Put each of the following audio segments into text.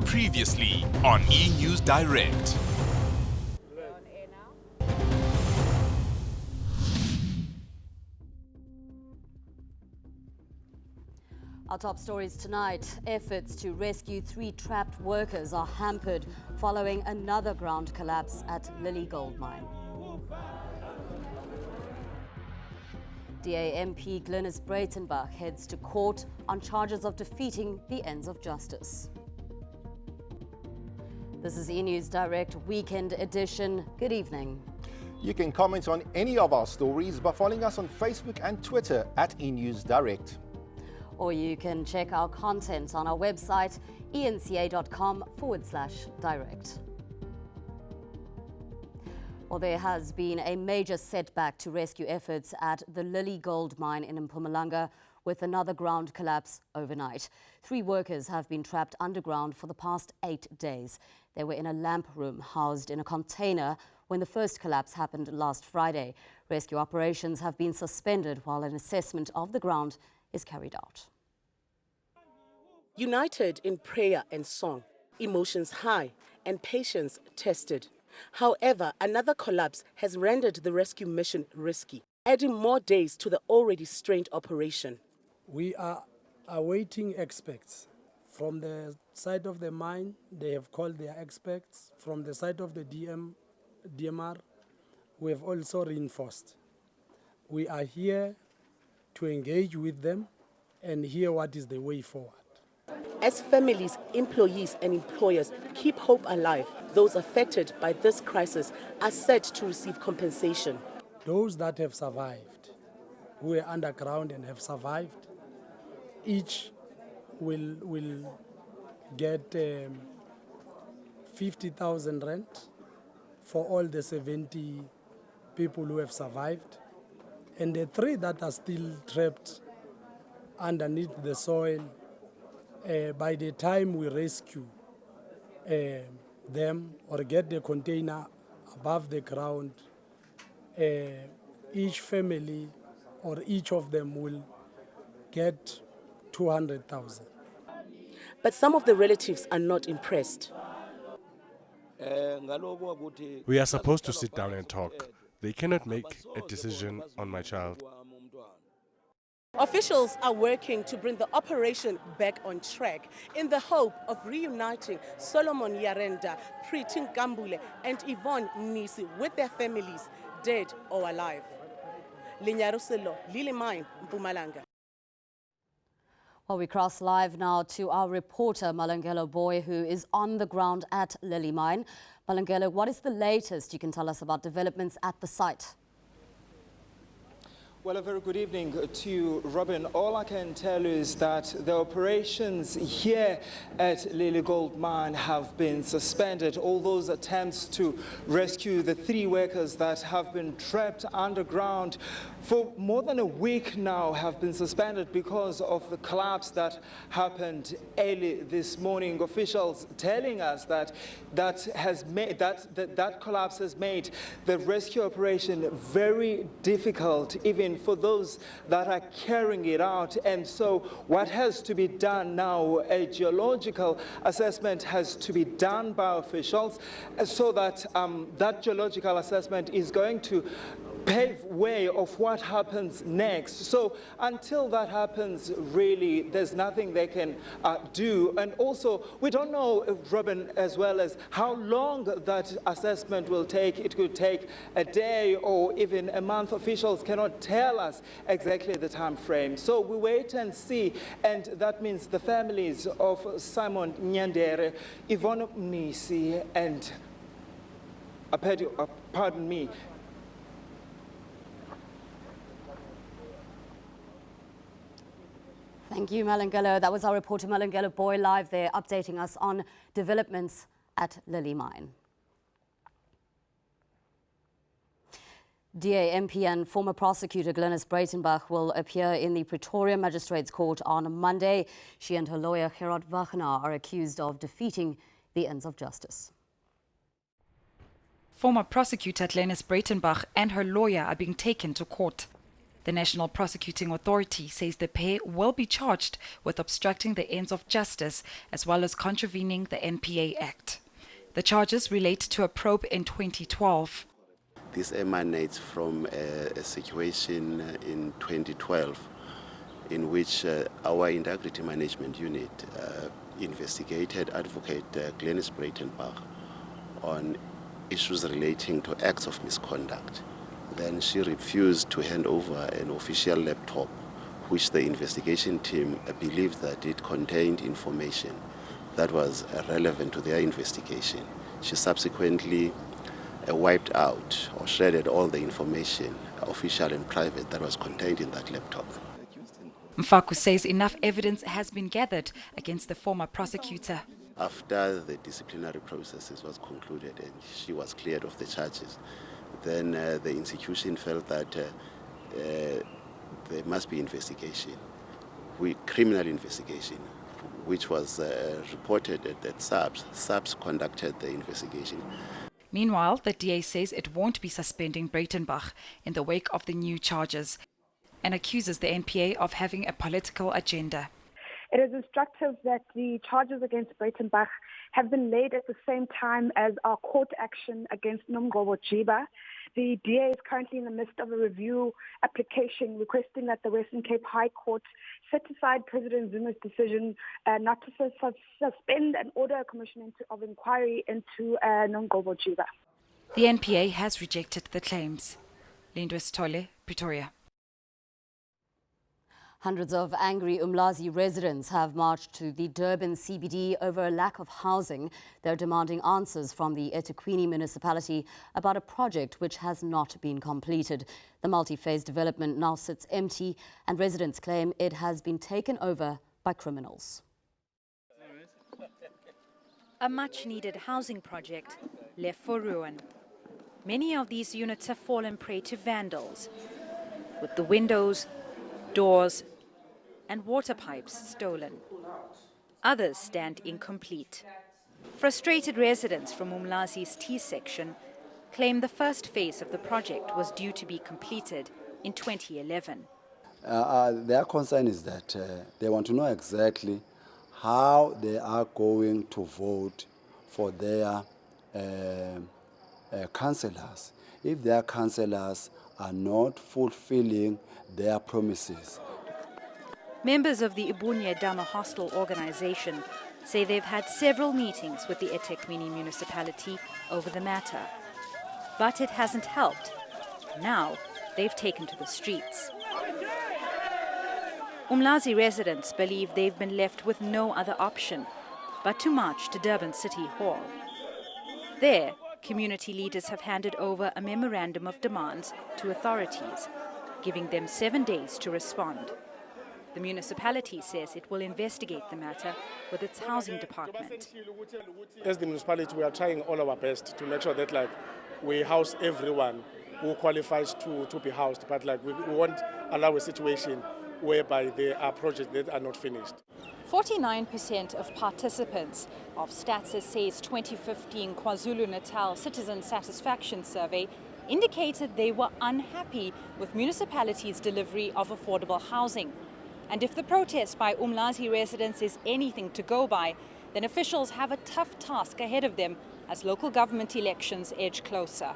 Previously on eNEWS Direct. Our top stories tonight. Efforts to rescue 3 trapped workers are hampered following another ground collapse at Lily Gold Mine. DA MP Glynnis Breytenbach heads to court on charges of defeating the ends of justice. This is eNEWS Direct Weekend Edition. Good evening. You can comment on any of our stories by following us on Facebook and Twitter at eNEWS Direct. Or you can check our content on our website, eNCA.com/direct. Well, there has been a major setback to rescue efforts at the Lily Gold Mine in Mpumalanga, with another ground collapse overnight. 3 workers have been trapped underground for the past 8 days. They were in a lamp room housed in a container when the first collapse happened last Friday. Rescue operations have been suspended while an assessment of the ground is carried out. United in prayer and song, emotions high and patience tested. However, another collapse has rendered the rescue mission risky, adding more days to the already strained operation. We are awaiting experts. From the side of the mine, they have called their experts. From the side of the DMR, we have also reinforced. We are here to engage with them and hear what is the way forward. As families, employees and employers keep hope alive, those affected by this crisis are set to receive compensation. Those that have survived, who are underground and have survived, each will get 50,000 rand for all the 70 people who have survived. And the 3 that are still trapped underneath the soil, by the time we rescue them or get the container above the ground, each family or each of them will get 200,000. But some of the relatives are not impressed. We are supposed to sit down and talk. They cannot make a decision on my child. Officials are working to bring the operation back on track in the hope of reuniting Solomon Yarenda, Preeti Nkambule and Yvonne Nisi with their families, dead or alive. Linyaruselo, Lily Mine, Mpumalanga. Well, we cross live now to our reporter, Malungelo Boy, who is on the ground at Lily Mine. Malungelo, what is the latest you can tell us about developments at the site? Well, a very good evening to you, Robin. All I can tell you is that the operations here at Lily Gold Mine have been suspended. All those attempts to rescue the 3 workers that have been trapped underground for more than a week now have been suspended because of the collapse that happened early this morning. Officials telling us that that collapse has made the rescue operation very difficult, even for those that are carrying it out. And so what has to be done now, a geological assessment has to be done by officials so that that geological assessment is going to pave way of what happens next. So until that happens, really, there's nothing they can do. And also, we don't know, Robin, as well as how long that assessment will take. It could take a day or even a month. Officials cannot tell us exactly the time frame. So we wait and see. And that means the families of Simon Nyandere, Yvonne Nisi, and pardon me, Thank you, Malungelo. That was our reporter, Malungelo Boy, live there, updating us on developments at Lily Mine. DA MP and former prosecutor Glynnis Breytenbach will appear in the Pretoria Magistrates Court on Monday. She and her lawyer, Gerard Wagner, are accused of defeating the ends of justice. Former prosecutor Glynnis Breytenbach and her lawyer are being taken to court. The National Prosecuting Authority says the pair will be charged with obstructing the ends of justice as well as contravening the NPA Act. The charges relate to a probe in 2012. This emanates from a situation in 2012 in which our Integrity Management Unit investigated Advocate Glynnis Breytenbach on issues relating to acts of misconduct. Then she refused to hand over an official laptop, which the investigation team believed that it contained information that was relevant to their investigation. She subsequently wiped out or shredded all the information, official and private, that was contained in that laptop. Mfaku says enough evidence has been gathered against the former prosecutor. After the disciplinary processes was concluded and she was cleared of the charges, then the institution felt that there must be investigation, criminal investigation, which was reported at SAPS. SAPS conducted the investigation. Meanwhile, the DA says it won't be suspending Breytenbach in the wake of the new charges and accuses the NPA of having a political agenda. It is instructive that the charges against Breytenbach have been laid at the same time as our court action against Nomgobo Jiba. The DA is currently in the midst of a review application requesting that the Western Cape High Court set aside President Zuma's decision not to suspend and order a commission of inquiry into Nomgobo Jiba. The NPA has rejected the claims. Lindwes Tole, Pretoria. Hundreds of angry Umlazi residents have marched to the Durban CBD over a lack of housing. They're demanding answers from the eThekwini municipality about a project which has not been completed. The multi-phase development now sits empty and residents claim it has been taken over by criminals. A much-needed housing project left for ruin. Many of these units have fallen prey to vandals, with the windows, doors and water pipes stolen. Others stand incomplete. Frustrated residents from Umlazi's T section claim the first phase of the project was due to be completed in 2011. Their concern is that they want to know exactly how they are going to vote for their councillors. If their councillors are not fulfilling their promises. Members of the Ibunya Dama Hostel organization say they've had several meetings with the eThekwini municipality over the matter. But it hasn't helped. Now they've taken to the streets. Umlazi residents believe they've been left with no other option but to march to Durban City Hall. There, community leaders have handed over a memorandum of demands to authorities, giving them 7 days to respond. The municipality says it will investigate the matter with its housing department. As the municipality, we are trying all our best to make sure that we house everyone who qualifies to be housed, but we won't allow a situation whereby there are projects that are not finished. 49% of participants of Stats SA's 2015 KwaZulu-Natal Citizen Satisfaction Survey indicated they were unhappy with municipality's delivery of affordable housing. And if the protest by Umlazi residents is anything to go by, then officials have a tough task ahead of them as local government elections edge closer.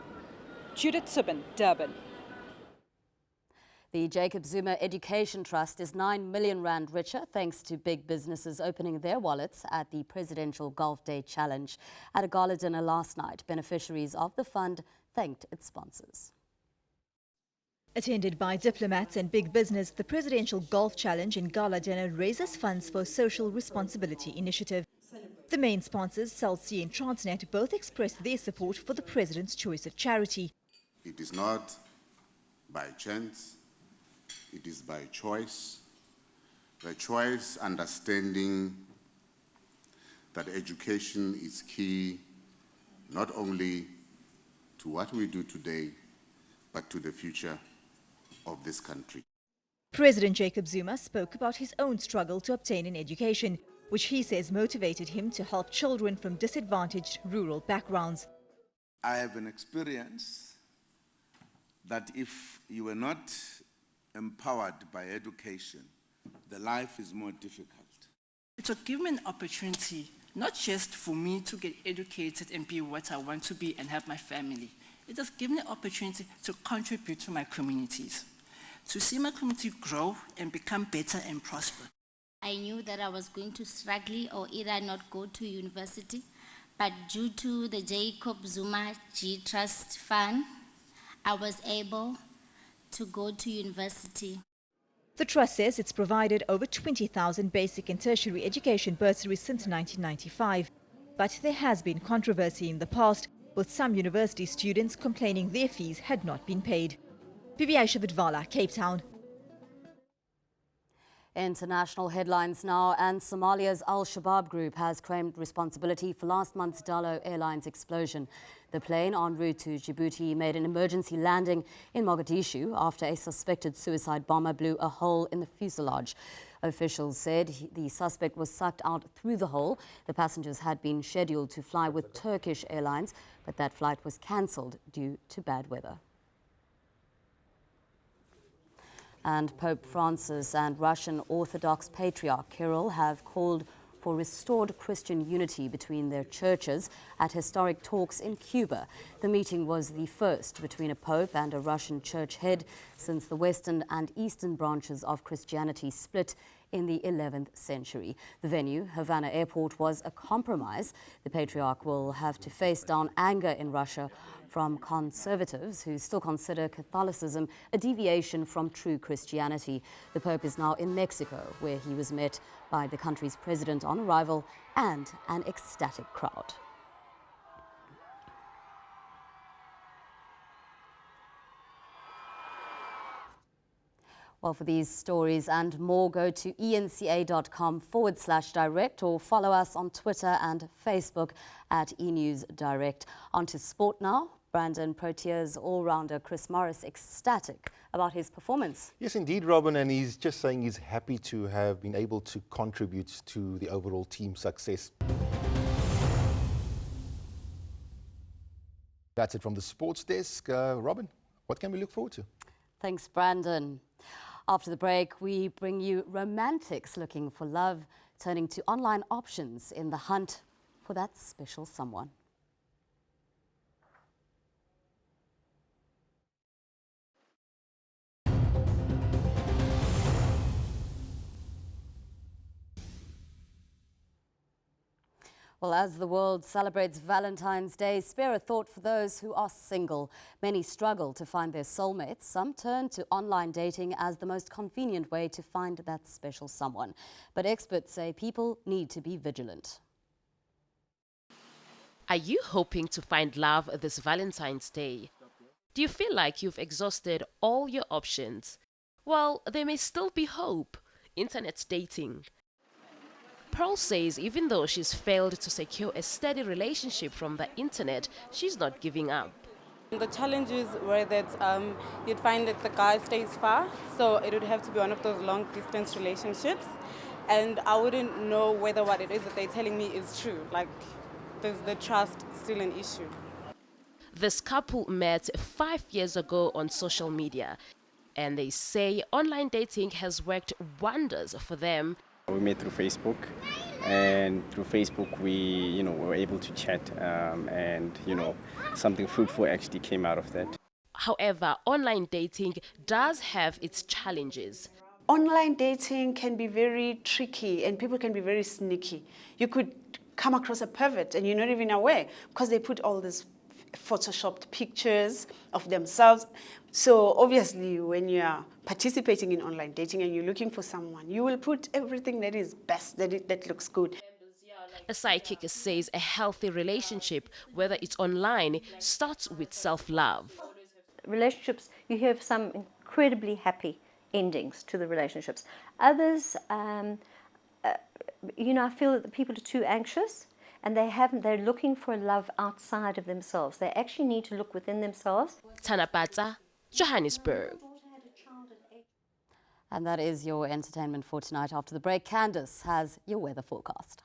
Judith Subban, Durban. The Jacob Zuma Education Trust is 9 million rand richer thanks to big businesses opening their wallets at the Presidential Golf Day Challenge. At a gala dinner last night, beneficiaries of the fund thanked its sponsors. Attended by diplomats and big business, the Presidential Golf Challenge in Gala dinner raises funds for social responsibility initiative. The main sponsors, Cell C and Transnet, both expressed their support for the President's Choice of Charity. It is not by chance, it is by choice. The choice understanding that education is key not only to what we do today, but to the future of this country. President Jacob Zuma spoke about his own struggle to obtain an education, which he says motivated him to help children from disadvantaged rural backgrounds. I have an experience that if you were not empowered by education, the life is more difficult. It will give me an opportunity, not just for me to get educated and be what I want to be and help my family. It has given me an opportunity to contribute to my communities, to see my community grow and become better and prosper. I knew that I was going to struggle or either not go to university, but due to the Jacob Zuma G Trust Fund, I was able to go to university. The trust says it's provided over 20,000 basic and tertiary education bursaries since 1995. But there has been controversy in the past, with some university students complaining their fees had not been paid. PBI Shabitvala, Cape Town. International headlines now, and Somalia's al-Shabab group has claimed responsibility for last month's Daallo Airlines explosion. The plane en route to Djibouti made an emergency landing in Mogadishu after a suspected suicide bomber blew a hole in the fuselage. Officials said the suspect was sucked out through the hole. The passengers had been scheduled to fly with Turkish Airlines, but that flight was cancelled due to bad weather. And Pope Francis and Russian Orthodox Patriarch Kirill have called for restored Christian unity between their churches at historic talks in Cuba. The meeting was the first between a pope and a Russian church head since the western and eastern branches of Christianity split in the 11th century. The venue, Havana Airport, was a compromise. The Patriarch will have to face down anger in Russia from conservatives who still consider Catholicism a deviation from true Christianity. The Pope is now in Mexico, where he was met by the country's president on arrival and an ecstatic crowd. Well, for these stories and more, go to eNCA.com/direct or follow us on Twitter and Facebook at eNEWS Direct. On to sport now. Brandon, Proteas all-rounder Chris Morris ecstatic about his performance. Yes, indeed, Robin, and he's just saying he's happy to have been able to contribute to the overall team success. That's it from the sports desk. Robin, what can we look forward to? Thanks, Brandon. After the break, we bring you romantics looking for love, turning to online options in the hunt for that special someone. Well, as the world celebrates Valentine's Day, spare a thought for those who are single. Many struggle to find their soulmates. Some turn to online dating as the most convenient way to find that special someone. But experts say people need to be vigilant. Are you hoping to find love this Valentine's Day? Do you feel like you've exhausted all your options? Well, there may still be hope. Internet dating. Pearl says even though she's failed to secure a steady relationship from the internet, she's not giving up. The challenges were that you'd find that the guy stays far, so it would have to be one of those long-distance relationships, and I wouldn't know whether what it is that they're telling me is true. Like, there's the trust still an issue. This couple met 5 years ago on social media, and they say online dating has worked wonders for them. We met through Facebook, and through Facebook we were able to chat, and something fruitful actually came out of that. However, online dating does have its challenges. Online dating can be very tricky and people can be very sneaky. You could come across a pervert and you're not even aware because they put all these photoshopped pictures of themselves. So obviously when you're participating in online dating and you're looking for someone, you will put everything that is best, that looks good. A psychic says a healthy relationship, whether it's online, starts with self-love. Relationships, you have some incredibly happy endings to the relationships. Others, I feel that the people are too anxious and they're looking for love outside of themselves. They actually need to look within themselves. Tanapata, Johannesburg. And that is your entertainment for tonight. After the break, Candice has your weather forecast.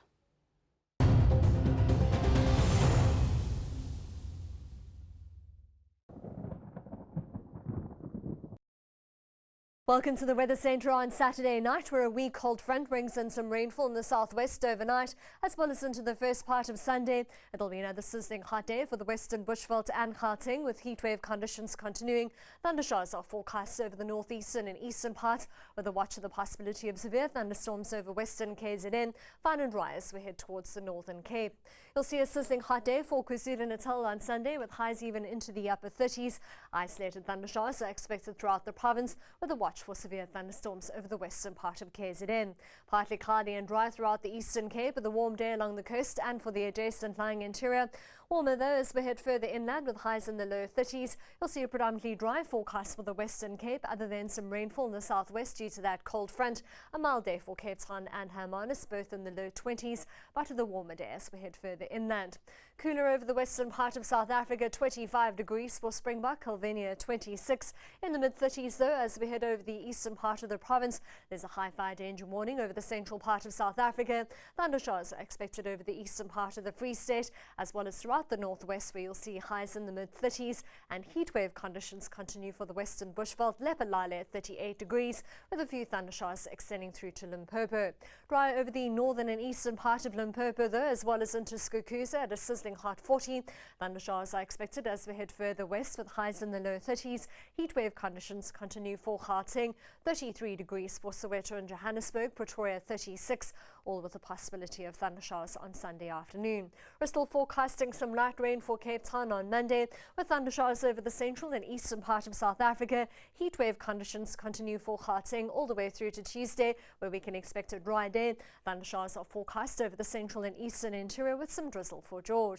Welcome to the Weather Centre on Saturday night, where a weak cold front brings in some rainfall in the southwest overnight, as well as into the first part of Sunday. It'll be another sizzling hot day for the western Bushveld and Gauteng, with heatwave conditions continuing. Thundershowers are forecast over the northeastern and eastern parts, with a watch of the possibility of severe thunderstorms over western KZN, fine and dry as we head towards the northern Cape. You'll see a sizzling hot day for KwaZulu-Natal on Sunday, with highs even into the upper 30s. Isolated thundershowers are expected throughout the province, with a watch for severe thunderstorms over the western part of KZN. Partly cloudy and dry throughout the eastern Cape, with a warm day along the coast and for the adjacent lying interior. Warmer though as we head further inland, with highs in the low 30s. You'll see a predominantly dry forecast for the western Cape, other than some rainfall in the southwest due to that cold front. A mild day for Cape Town and Hermanus, both in the low 20s, but with a warmer day as we head further inland. Cooler over the western part of South Africa, 25 degrees for Springbok, Kelvenia 26. In the mid-30s though as we head over the eastern part of the province. There's a high fire danger warning over the central part of South Africa. Thundershowers are expected over the eastern part of the Free State, as well as throughout the northwest, where you'll see highs in the mid-30s, and heatwave conditions continue for the western Bushveld, Lephalale at 38 degrees, with a few thundershowers extending through to Limpopo. Dry over the northern and eastern part of Limpopo though, as well as into Skukuza at a sizzling hot 40. Thundershowers are expected as we head further west, with highs in the low 30s. Heatwave conditions continue for Gauteng, 33 degrees for Soweto and Johannesburg, Pretoria 36, all with the possibility of thundershowers on Sunday afternoon. We're still forecasting some light rain for Cape Town on Monday, with thundershowers over the central and eastern part of South Africa. Heatwave conditions continue for Gauteng all the way through to Tuesday, where we can expect a dry day. Thundershowers are forecast over the central and eastern interior, with some drizzle for George.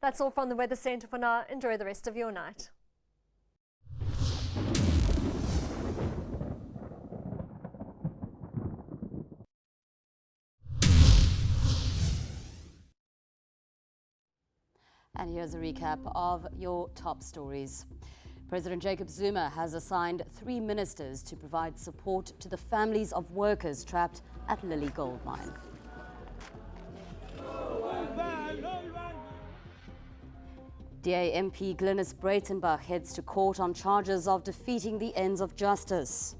That's all from the Weather Centre for now. Enjoy the rest of your night. And here's a recap of your top stories. President Jacob Zuma has assigned 3 ministers to provide support to the families of workers trapped at Lily Gold Mine. DA MP Glynnis Breytenbach heads to court on charges of defeating the ends of justice.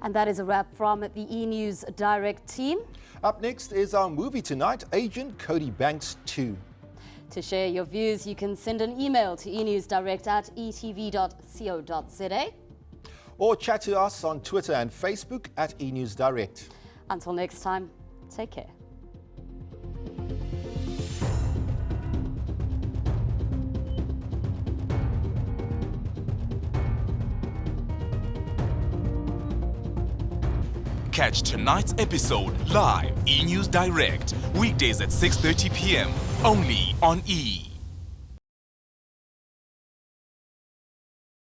And that is a wrap from the eNEWS Direct team. Up next is our movie tonight, Agent Cody Banks 2. To share your views, you can send an email to enewsdirect@etv.co.za. Or chat to us on Twitter and Facebook at eNEWS Direct. Until next time, take care. Catch tonight's episode live, eNEWS Direct, weekdays at 6:30 p.m. only on E!